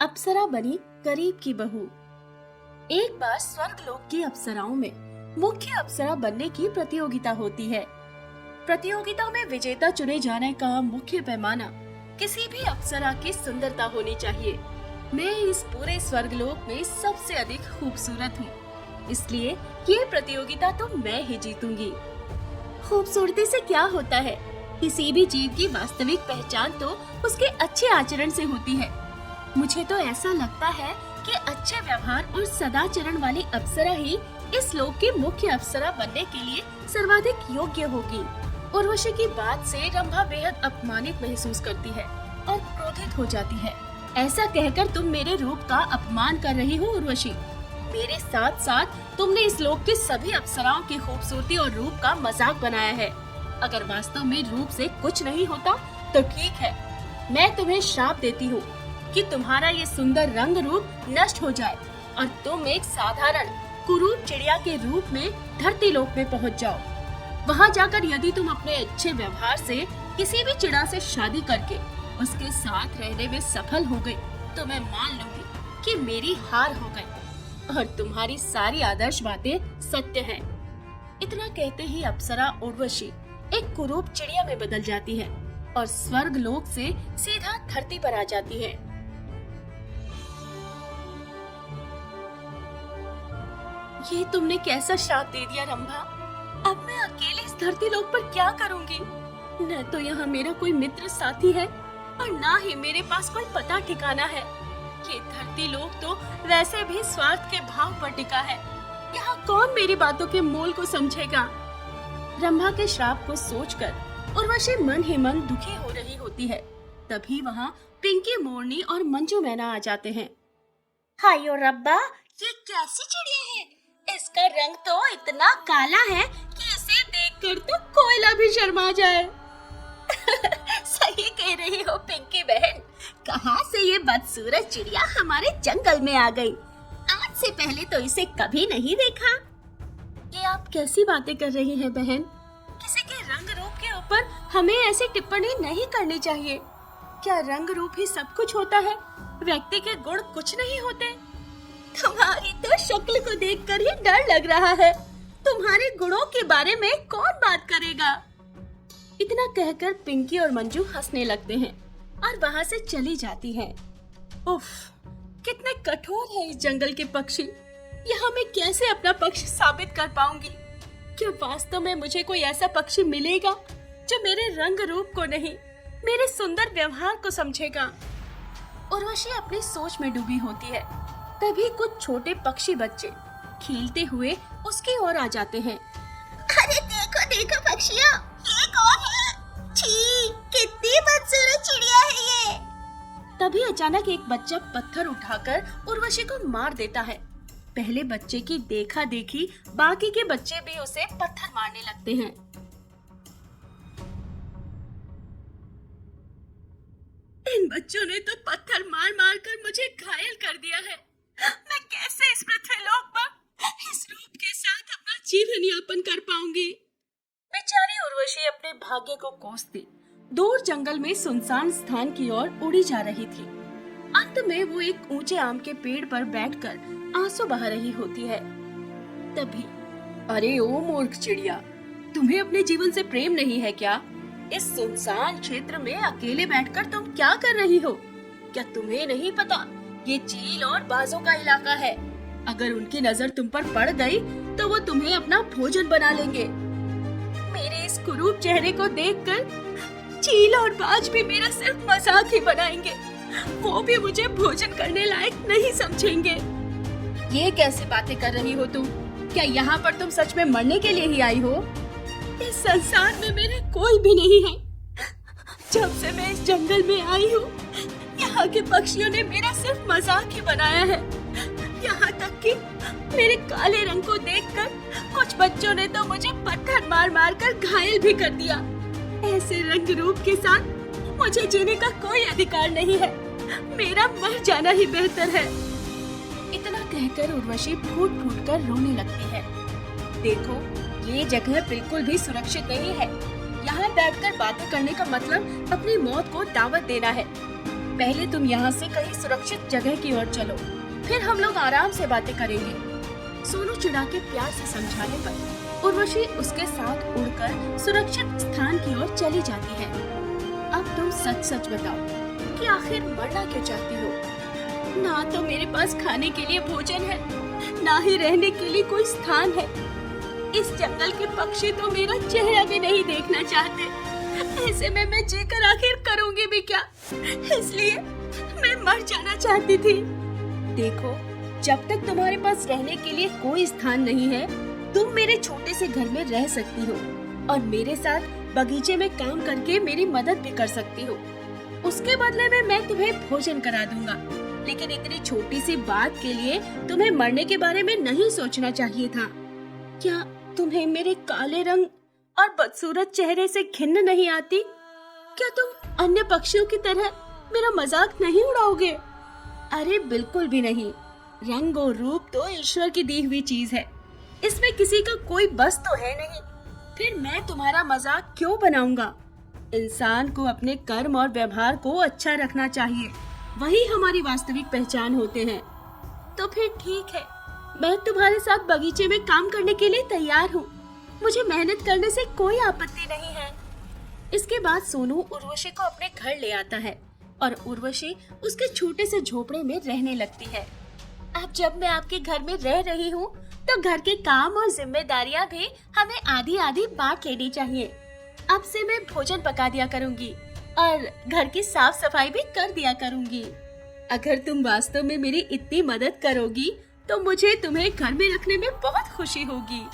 अप्सरा बनी गरीब की बहू। एक बार स्वर्गलोक की अप्सराओं में मुख्य अप्सरा बनने की प्रतियोगिता होती है। प्रतियोगिता में विजेता चुने जाने का मुख्य पैमाना किसी भी अप्सरा की सुंदरता होनी चाहिए। मैं इस पूरे स्वर्गलोक में सबसे अधिक खूबसूरत हूँ, इसलिए ये प्रतियोगिता तो मैं ही जीतूंगी। खूबसूरती से क्या होता है? किसी भी जीव की वास्तविक पहचान तो उसके अच्छे आचरण से होती है। मुझे तो ऐसा लगता है कि अच्छे व्यवहार और सदाचरण वाली अप्सरा ही इस लोक की मुख्य अप्सरा बनने के लिए सर्वाधिक योग्य होगी। उर्वशी की बात से रंभा बेहद अपमानित महसूस करती है और क्रोधित हो जाती है। ऐसा कहकर तुम मेरे रूप का अपमान कर रही हो उर्वशी। मेरे साथ साथ तुमने इस लोक की सभी अप्सराओं की खूबसूरती और रूप का मजाक बनाया है। अगर वास्तव में रूप से कुछ नहीं होता तो ठीक है, मैं तुम्हें श्राप देती हूँ कि तुम्हारा ये सुंदर रंग रूप नष्ट हो जाए और तुम एक साधारण कुरूप चिड़िया के रूप में धरती लोक में पहुँच जाओ। वहाँ जाकर यदि तुम अपने अच्छे व्यवहार से किसी भी चिड़ा से शादी करके उसके साथ रहने में सफल हो गई तो मैं मान लूंगी कि मेरी हार हो गई और तुम्हारी सारी आदर्श बातें सत्य हैं। इतना कहते ही अप्सरा उर्वशी एक कुरूप चिड़िया में बदल जाती है और स्वर्ग लोक से सीधा धरती पर आ जाती है। ये तुमने कैसा श्राप दे दिया रंभा? अब मैं अकेले इस धरती लोक पर क्या करूंगी? न तो यहाँ मेरा कोई मित्र साथी है और ना ही मेरे पास कोई पता ठिकाना है। ये धरती लोक तो वैसे भी स्वार्थ के भाव पर टिका है। यहाँ कौन मेरी बातों के मोल को समझेगा? रंभा के श्राप को सोचकर उर्वशी मन ही मन दुखी हो रही होती है। तभी वहाँ पिंकी, मोरनी और मंजू मैना आ जाते हैं। हायो रब्बा, ये कैसी चिड़िया है? इसका रंग तो इतना काला है कि इसे देखकर तो कोयला भी शर्मा जाए। सही कह रही हो पिंकी बहन, कहाँ से ये बदसूरत चिड़िया हमारे जंगल में आ गई? आज से पहले तो इसे कभी नहीं देखा। ये आप कैसी बातें कर रही हैं बहन? किसी के रंग रूप के ऊपर हमें ऐसी टिप्पणी नहीं करनी चाहिए। क्या रंग रूप ही सब कुछ होता है? व्यक्ति के गुण कुछ नहीं होते? तुम्हारी तो शक्ल को देखकर ही डर लग रहा है। तुम्हारे गुणों के बारे में कौन बात करेगा? इतना कहकर पिंकी और मंजू हंसने लगते हैं और वहाँ से चली जाती हैं। उफ, कितने कठोर है इस जंगल के पक्षी। यहाँ मैं कैसे अपना पक्ष साबित कर पाऊंगी? क्या वास्तव में मुझे कोई ऐसा पक्षी मिलेगा जो मेरे रंग रूप को नहीं, मेरे सुंदर व्यवहार को समझेगा? उर्वशी अपनी सोच में डूबी होती है। तभी कुछ छोटे पक्षी बच्चे खेलते हुए उसकी ओर आ जाते हैं। अरे देखो देखो पक्षियों, ये कौन है? छी, कितनी बदसूरत चिड़िया है ये। तभी अचानक एक बच्चा पत्थर उठाकर उर्वशी को मार देता है। पहले बच्चे की देखा देखी बाकी के बच्चे भी उसे पत्थर मारने लगते हैं। इन बच्चों ने तो पत्थर मार मार कर मुझे घायल कर दिया है। मैं कैसे इस पृथ्वीलोक पर इस रूप के साथ अपना जीवन यापन कर पाऊंगी? बेचारी उर्वशी अपने भाग्य को कोसती दूर जंगल में सुनसान स्थान की ओर उड़ी जा रही थी। अंत में वो एक ऊंचे आम के पेड़ पर बैठकर आंसू बहा रही होती है। तभी, अरे ओ मूर्ख चिड़िया, तुम्हें अपने जीवन से प्रेम नहीं है क्या? इस सुनसान क्षेत्र में अकेले बैठकर तुम क्या कर रही हो? क्या तुम्हें नहीं पता ये चील और बाजों का इलाका है? अगर उनकी नजर तुम पर पड़ गई तो वो तुम्हें अपना भोजन बना लेंगे। मेरे इस कुरूप चेहरे को देखकर चील और बाज भी मेरा सिर्फ मजाक ही बनाएंगे। वो भी मुझे भोजन करने लायक नहीं समझेंगे। ये कैसी बातें कर रही हो तुम? क्या यहाँ पर तुम सच में मरने के लिए ही आई हो? इस संसार में मेरा कोई भी नहीं है। जब से मैं इस जंगल में आई हूँ, यहाँ के पक्षियों ने मेरा सिर्फ मजाक ही बनाया है। यहाँ तक कि मेरे काले रंग को देखकर कुछ बच्चों ने तो मुझे पत्थर मार मार कर घायल भी कर दिया। ऐसे रंग रूप के साथ मुझे जीने का कोई अधिकार नहीं है। मेरा मर जाना ही बेहतर है। इतना कहकर उर्वशी फूट फूट कर रोने लगती है। देखो, ये जगह बिल्कुल भी सुरक्षित नहीं है। यहाँ बैठकर बातें करने का मतलब अपनी मौत को दावत देना है। पहले तुम यहाँ से कहीं सुरक्षित जगह की ओर चलो, फिर हम लोग आराम से बातें करेंगे। सोनू चिढ़ा के प्यार से समझाने पर उर्वशी उसके साथ उड़कर सुरक्षित स्थान की ओर चली जाती है। अब तुम सच सच बताओ कि आखिर मरना क्यों चाहती हो? ना तो मेरे पास खाने के लिए भोजन है, ना ही रहने के लिए कोई स्थान है। इस जंगल के पक्षी तो मेरा चेहरा भी नहीं देखना चाहते। ऐसे में मैं जीकर आखिर करूंगी भी क्या? इसलिए मैं मर जाना चाहती थी। देखो, जब तक तुम्हारे पास रहने के लिए कोई स्थान नहीं है, तुम मेरे छोटे से घर में रह सकती हो और मेरे साथ बगीचे में काम करके मेरी मदद भी कर सकती हो। उसके बदले में मैं तुम्हें भोजन करा दूंगा, लेकिन इतनी छोटी सी बात के लिए तुम्हें मरने के बारे में नहीं सोचना चाहिए था। क्या तुम्हें मेरे काले रंग और बदसूरत चेहरे से घिन्न नहीं आती? क्या तुम अन्य पक्षियों की तरह मेरा मजाक नहीं उड़ाओगे? अरे बिल्कुल भी नहीं। रंग और रूप तो ईश्वर की दी हुई चीज है, इसमें किसी का कोई बस तो है नहीं। फिर मैं तुम्हारा मजाक क्यों बनाऊंगा? इंसान को अपने कर्म और व्यवहार को अच्छा रखना चाहिए, वही हमारी वास्तविक पहचान होते हैं। तो फिर ठीक है, मैं तुम्हारे साथ बगीचे में काम करने के लिए तैयार हूँ। मुझे मेहनत करने से कोई आपत्ति नहीं है। इसके बाद सोनू उर्वशी को अपने घर ले आता है और उर्वशी उसके छोटे से झोपड़े में रहने लगती है। अब जब मैं आपके घर में रह रही हूँ, तो घर के काम और जिम्मेदारियाँ भी हमें आधी आधी बांट लेनी चाहिए। अब से मैं भोजन पका दिया करूँगी और घर की साफ सफाई भी कर दिया करूँगी। अगर तुम वास्तव में मेरी इतनी मदद करोगी, तो मुझे तुम्हें घर में रखने में बहुत खुशी होगी।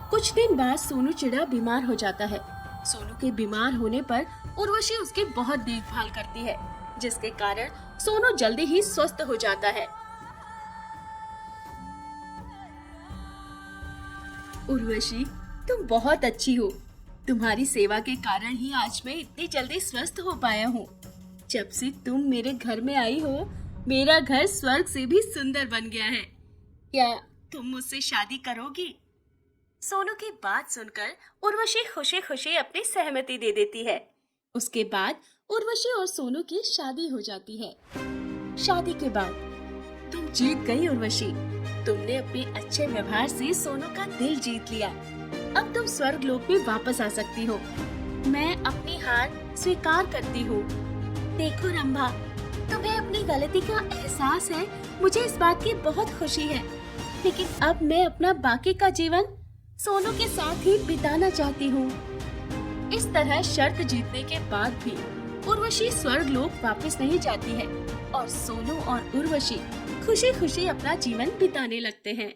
कुछ दिन बाद सोनू चिड़ा बीमार हो जाता है। सोनू के बीमार होने पर उर्वशी उसकी बहुत देखभाल करती है, जिसके कारण सोनू जल्दी ही स्वस्थ हो जाता है। उर्वशी, तुम बहुत अच्छी हो। तुम्हारी सेवा के कारण ही आज मैं इतनी जल्दी स्वस्थ हो पाया हूँ। जब से तुम मेरे घर में आई हो, मेरा घर स्वर्ग से भी सुंदर बन गया है। क्या तुम मुझसे शादी करोगी? सोनू की बात सुनकर उर्वशी खुशी खुशी अपनी सहमति दे देती है। उसके बाद उर्वशी और सोनू की शादी हो जाती है। शादी के बाद तुम जीत गई उर्वशी। तुमने अपने अच्छे व्यवहार से सोनू का दिल जीत लिया। अब तुम स्वर्ग लोक में वापस आ सकती हो। मैं अपनी हार स्वीकार करती हूँ। देखो रंभा, तुम्हें अपनी गलती का एहसास है, मुझे इस बात की बहुत खुशी है। लेकिन अब मैं अपना बाकी का जीवन सोनू के साथ ही बिताना चाहती हूँ। इस तरह शर्त जीतने के बाद भी उर्वशी स्वर्ग लोक वापस नहीं जाती है और सोनू और उर्वशी खुशी खुशी अपना जीवन बिताने लगते हैं।